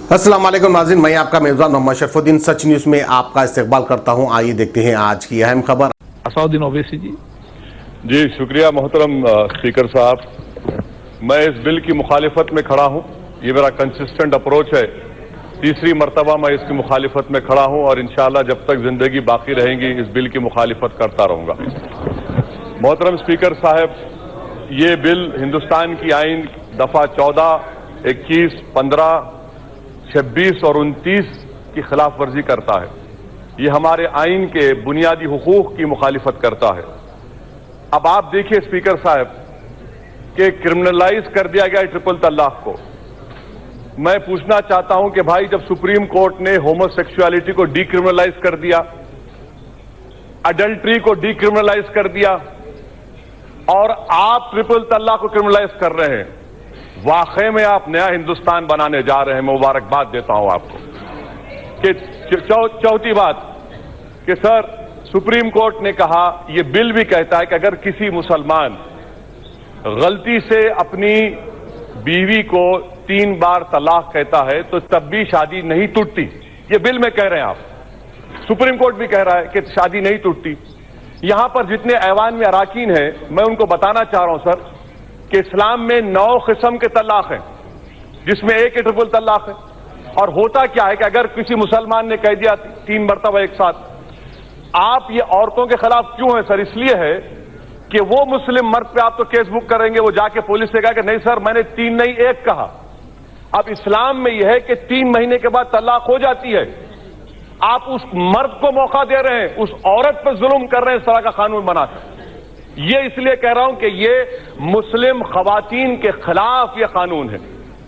अस्सलाम वालेकुम नाज़रीन, मैं आपका मेज़बान मोहम्मद शरफुद्दीन सच न्यूज़ में आपका इस्तकबाल करता हूं। आइए देखते हैं आज की अहम खबर। असाउद्दीन ओवैसी जी शुक्रिया मोहतरम स्पीकर साहब। मैं इस बिल की मुखालिफत में खड़ा हूं। ये मेरा कंसिस्टेंट अप्रोच है। तीसरी मरतबा मैं इसकी मुखालिफत में खड़ा हूं और इंशाअल्लाह जब तक जिंदगी बाकी रहेंगी इस बिल की मुखालिफत करता रहूंगा। मोहतरम स्पीकर साहब, ये बिल हिंदुस्तान की आइन दफा 14, 21, 15, 26 और 29 की खिलाफ वर्जी करता है। ये हमारे आइन के बुनियादी हुकूक की मुखालिफत करता है। अब आप देखिए स्पीकर साहब कि क्रिमिनलाइज कर दिया गया ट्रिपल तलाक को। मैं पूछना चाहता हूं कि भाई, जब सुप्रीम कोर्ट ने होमोसेक्सुअलिटी को डीक्रिमिनलाइज कर दिया, अडल्ट्री को डीक्रिमिनलाइज कर दिया और आप ट्रिपल तलाक को क्रिमिनलाइज कर रहे हैं, वाकई में आप नया हिंदुस्तान बनाने जा रहे हैं। मैं मुबारकबाद देता हूं आपको। कि चौथी बात कि सर, सुप्रीम कोर्ट ने कहा, यह बिल भी कहता है कि अगर किसी मुसलमान गलती से अपनी बीवी को 3 बार तलाक कहता है तो तब भी शादी नहीं टूटती। ये बिल में कह रहे हैं आप, सुप्रीम कोर्ट भी कह रहा है कि शादी नहीं टूटती। यहां पर जितने ऐवान में अराकीन हैं, मैं उनको बताना चाह रहा हूं सर कि इस्लाम में 9 किस्म के तलाक हैं, जिसमें एक ही ट्रिपल तलाक है। और होता क्या है कि अगर किसी मुसलमान ने कह दिया 3 मरतबा एक साथ, आप ये औरतों के खिलाफ क्यों है सर? इसलिए है कि वो मुस्लिम मर्द पे आप तो केस बुक करेंगे, वो जाके पुलिस से कहा कि नहीं सर मैंने 3 नहीं 1 कहा। अब इस्लाम में यह है कि 3 महीने के बाद तलाक हो जाती है। आप उस मर्द को मौका दे रहे हैं, उस औरत पर जुल्म कर रहे हैं इस तरह का कानून बनाकर। ये इसलिए कह रहा हूं कि ये मुस्लिम खवातीन के खिलाफ ये कानून है।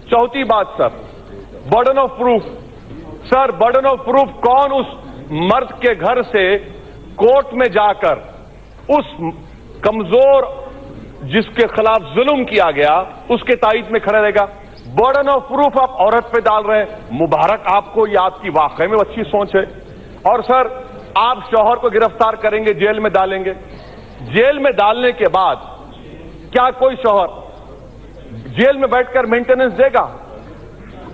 चौथी बात sir, burden of proof. Sir, burden of proof कौन उस मर्द के घर से कोर्ट में जाकर उस कमजोर जिसके खिलाफ जुल्म किया गया उसके तायद में खड़ा रहेगा? बर्डन ऑफ प्रूफ आप औरत पे डाल रहे हैं। मुबारक आपको, ये आपकी वाकई में अच्छी सोच है। और सर, आप शौहर को गिरफ्तार करेंगे, जेल में डालेंगे। जेल में डालने के बाद क्या कोई शौहर जेल में बैठकर मेंटेनेंस देगा?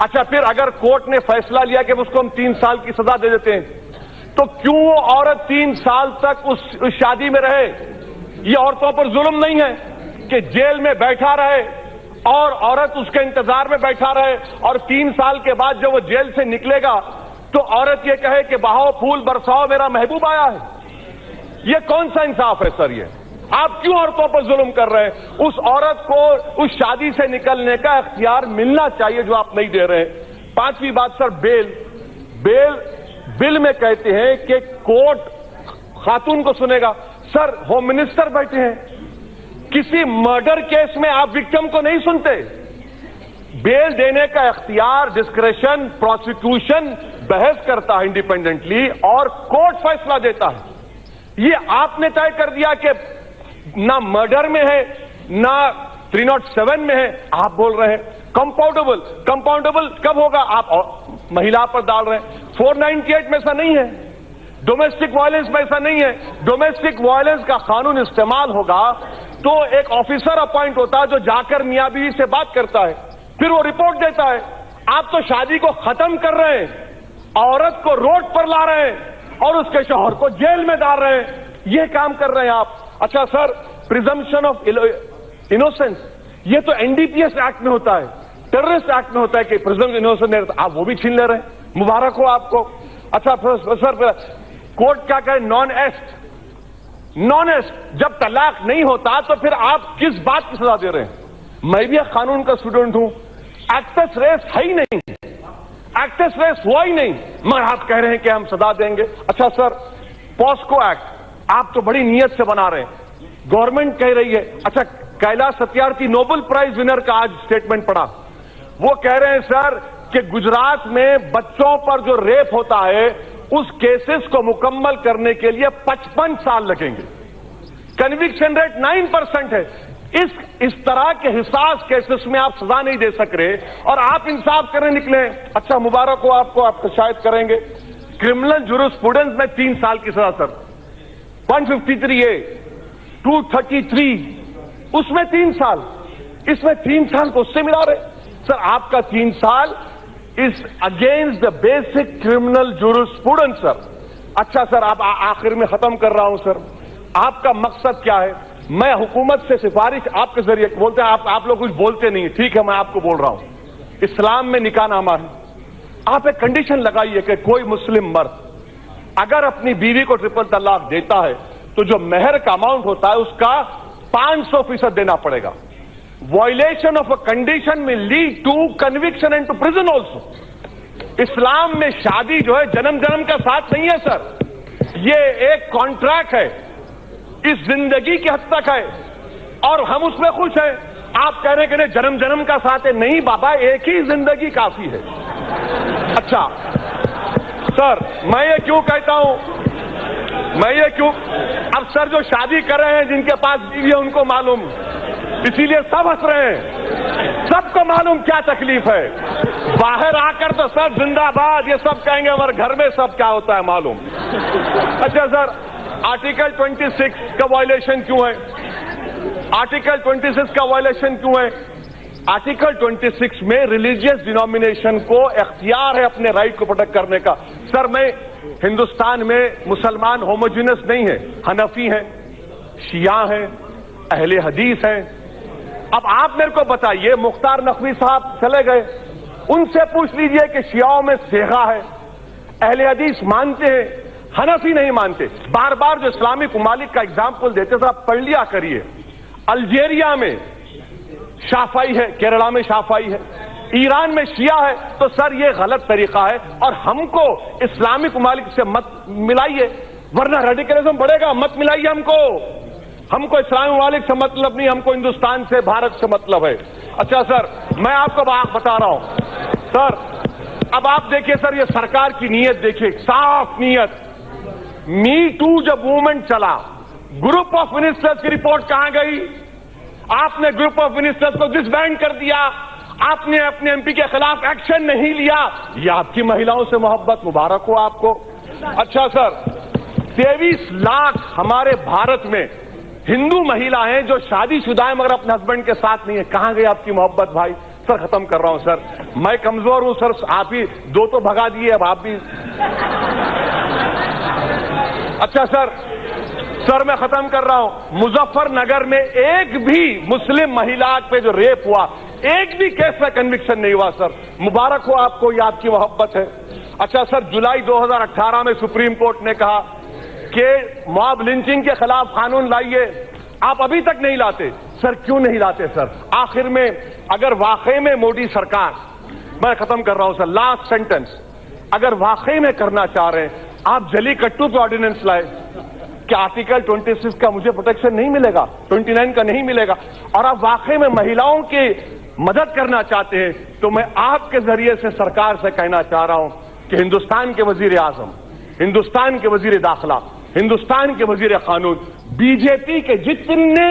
अच्छा, फिर अगर कोर्ट ने फैसला लिया कि उसको हम 3 साल की सजा दे देते हैं, तो क्यों वो औरत 3 साल तक उस शादी में रहे? ये औरतों पर जुल्म नहीं है कि जेल में बैठा रहे और औरत उसके इंतजार में बैठा रहे और 3 साल के बाद जब वो जेल से निकलेगा तो औरत ये कहे कि बहाओ फूल बरसाओ मेरा महबूब आया है? ये कौन सा इंसाफ है सर? ये आप क्यों औरतों पर जुल्म कर रहे हैं? उस औरत को उस शादी से निकलने का इख्तियार मिलना चाहिए जो आप नहीं दे रहे हैं। 5वीं बात सर, बेल बिल में कहते हैं कि कोर्ट खातून को सुनेगा। सर, होम मिनिस्टर बैठे हैं, किसी मर्डर केस में आप विक्टिम को नहीं सुनते। बेल देने का इख्तियार, डिस्क्रेशन, प्रोसिक्यूशन बहस करता है इंडिपेंडेंटली और कोर्ट फैसला देता है। ये आपने तय कर दिया कि ना मर्डर में है ना 307 में है। आप बोल रहे हैं कंपाउंडेबल कब होगा? आप महिला पर डाल रहे हैं। 498 में ऐसा नहीं है। डोमेस्टिक वायलेंस में ऐसा नहीं है। डोमेस्टिक वायलेंस का कानून इस्तेमाल होगा तो एक ऑफिसर अपॉइंट होता है जो जाकर मियां बीवी से बात करता है, फिर वो रिपोर्ट देता है। आप तो शादी को खत्म कर रहे हैं, औरत को रोड पर ला रहे हैं और उसके शौहर को जेल में डाल रहे हैं। ये काम कर रहे हैं आप। अच्छा सर, प्रिजम्पशन ऑफ इनोसेंस, ये तो एनडीपीएस एक्ट में होता है, टेररिस्ट एक्ट में होता है कि प्रिजम्पशन इनोसेंस, आप वो भी छीन ले रहे हैं। मुबारक हो आपको। अच्छा सर, कोर्ट क्या कहे? नॉन एस्ट जब तलाक नहीं होता तो फिर आप किस बात की सजा दे रहे हैं? मैं भी एक कानून का स्टूडेंट हूं। एक्टस रेस है ही नहीं, एक्टस रेस हुआ ही नहीं, मगर आप कह रहे हैं कि हम सजा देंगे। अच्छा सर, पॉस्को एक्ट आप तो बड़ी नीयत से बना रहे हैं, गवर्नमेंट कह रही है। अच्छा, Kailash Satyarthi Nobel prize winner का आज स्टेटमेंट पढ़ा, वो कह रहे हैं सर कि गुजरात में बच्चों पर जो रेप होता है उस केसेस को मुकम्मल करने के लिए 55 साल लगेंगे। कन्विक्शन रेट 9% है। इस तरह के हिसास केसेस में आप सजा नहीं दे सक रहे और आप इंसाफ करने निकले। अच्छा, मुबारक हो आपको, आप शायद करेंगे। क्रिमिनल जूरिस्प्रूडेंस में 3 साल की सजा सर, 153A, 233 उसमें 3 साल, इसमें 3 साल को उससे मिला रहे। सर, आपका 3 साल is against the basic criminal jurisprudence, sir. अच्छा सर, आप आखिर में खत्म कर रहा हूं सर, आपका मकसद क्या है? मैं हुकूमत से सिफारिश आपके जरिए बोलते हैं, आप लोग कुछ बोलते नहीं, ठीक है, मैं आपको बोल रहा हूं, इस्लाम में निकाह नामा है, आप एक कंडीशन लगाइए कि कोई मुस्लिम मर्द अगर अपनी बीवी को ट्रिपल तलाक देता है तो जो मेहर का अमाउंट होता है उसका 500% देना पड़ेगा. वायलेशन ऑफ अ कंडीशन में lead to conviction and to prison also. इस्लाम में शादी जो है जन्म जन्म का साथ नहीं है सर, ये एक कॉन्ट्रैक्ट है, इस जिंदगी की हद तक है और हम उसमें खुश हैं. आप कह रहे हैं कि नहीं जन्म जन्म का साथ है, नहीं बाबा, एक ही जिंदगी काफी है. अच्छा सर, मैं ये क्यों कहता हूं, अब सर जो शादी कर रहे हैं जिनके पास बीवी है उनको मालूम, इसीलिए सब हंस रहे हैं, सबको मालूम क्या तकलीफ है. बाहर आकर तो सब जिंदाबाद ये सब कहेंगे, मगर घर में सब क्या होता है मालूम. अच्छा सर, आर्टिकल 26 का वायलेशन क्यों है? आर्टिकल 26 का वायलेशन क्यों है? आर्टिकल 26 में रिलीजियस डिनोमिनेशन को इख्तियार है अपने राइट को प्रोटेक्ट करने का. सर, मैं हिंदुस्तान में मुसलमान होमोजिनस नहीं है, हनफी हैं, शिया हैं, अहले हदीस हैं. अब आप मेरे को बताइए, मुख्तार नकवी साहब चले गए, उनसे पूछ लीजिए कि शियाओं में सेगा है, अहले हदीस मानते हैं, हनफी नहीं मानते. बार बार जो इस्लामिक ममालिक का एग्जाम्पल देते सर, आप पढ़ लिया करिए. अल्जीरिया में शाफाई है, केरला में शाफाई है, ईरान में शिया है. तो सर ये गलत तरीका है और हमको इस्लामिक ममालिक से मत मिलाइए, वरना रेडिकलिज्म बढ़ेगा. मत मिलाइए हमको इस्लामिक ममालिक से मतलब नहीं, हमको हिंदुस्तान से, भारत से मतलब है. अच्छा सर, मैं आपको बात बता रहा हूं सर, अब आप देखिए सर, ये सरकार की नीयत देखिए, साफ नीयत. मी टू जब मूवमेंट चला, ग्रुप ऑफ मिनिस्टर्स की रिपोर्ट कहां गई? आपने ग्रुप ऑफ मिनिस्टर्स को डिसबैंड कर दिया, आपने अपने एमपी के खिलाफ एक्शन नहीं लिया. ये आपकी महिलाओं से मोहब्बत, मुबारक हो आपको. अच्छा सर, 23 लाख हमारे भारत में हिंदू महिला हैं जो शादीशुदा हैं मगर अपने हस्बैंड के साथ नहीं है. कहां गई आपकी मोहब्बत भाई? सर खत्म कर रहा हूं सर, मैं कमजोर हूं सर, आप ही दो तो भगा दिए, अब आप भी. अच्छा सर मैं खत्म कर रहा हूं. मुजफ्फरनगर में एक भी मुस्लिम महिला पे जो रेप हुआ, एक भी केस में कन्विक्शन नहीं हुआ सर. मुबारक हो आपको, ये आपकी मोहब्बत है. अच्छा सर, जुलाई 2018 में सुप्रीम कोर्ट ने कहा कि मॉब लिंचिंग के खिलाफ कानून लाइए, आप अभी तक नहीं लाते. सर क्यों नहीं लाते सर? आखिर में अगर वाकई में मोदी सरकार, मैं खत्म कर रहा हूं सर, लास्ट सेंटेंस, अगर वाकई में करना चाह रहे हैं, आप जली कट्टू पे ऑर्डिनेंस लाए कि आर्टिकल 26 का मुझे प्रोटेक्शन नहीं मिलेगा, 29 का नहीं मिलेगा, और आप वाकई में महिलाओं की मदद करना चाहते हैं, तो मैं आपके जरिए से सरकार से कहना चाह रहा हूं कि हिंदुस्तान के वजीर आजम, हिंदुस्तान के वजीर दाखिला, हिंदुस्तान के वजीर कानून, बीजेपी के जितने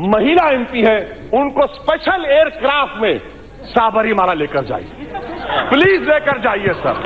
महिला एमपी हैं, उनको स्पेशल एयरक्राफ्ट में साबरीमाला लेकर जाइए, प्लीज लेकर जाइए सर.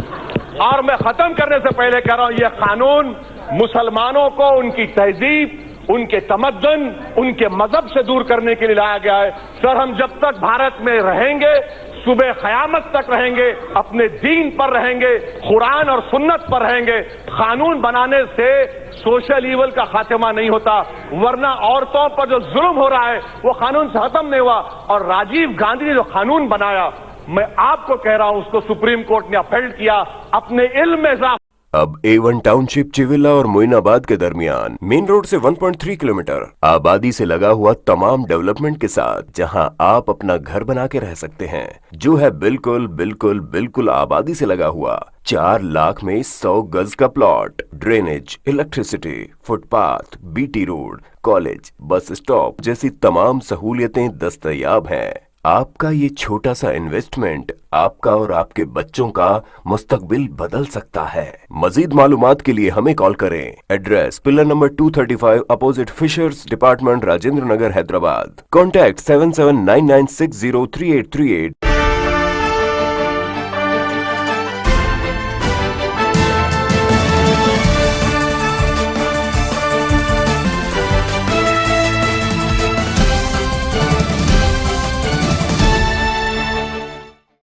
और मैं खत्म करने से पहले कह रहा हूं, यह कानून मुसलमानों को उनकी तहजीब, उनके तमद्दुन, उनके मजहब से दूर करने के लिए लाया गया है. सर हम जब तक भारत में रहेंगे, सुबह क़यामत तक रहेंगे, अपने दीन पर रहेंगे, कुरान और सुन्नत पर रहेंगे. कानून बनाने से सोशल ईवल का खात्मा नहीं होता, वरना औरतों पर जो जुल्म हो रहा है वो कानून से खत्म नहीं हुआ. और राजीव गांधी ने जो कानून बनाया, मैं आपको कह रहा हूं, उसको सुप्रीम कोर्ट ने अपहेल्ड किया अपने इल्म में इजाफा. अब A1 टाउनशिप चिविला और मोइनाबाद के दरमियान मेन रोड से 1.3 किलोमीटर आबादी से लगा हुआ तमाम डेवलपमेंट के साथ, जहां आप अपना घर बना के रह सकते हैं, जो है बिल्कुल बिल्कुल बिल्कुल आबादी से लगा हुआ. 4 लाख में 100 गज का plot, drainage, electricity, footpath, BT road, college, bus stop जैसी तमाम सहूलियतें दस्तयाब हैं. आपका ये छोटा सा इन्वेस्टमेंट आपका और आपके बच्चों का मुस्तकबिल बदल सकता है. मजीद मालूमात के लिए हमें कॉल करें. Address pillar number 235 opposite fishers department, Rajendranagar, Hyderabad. Contact 7799603838.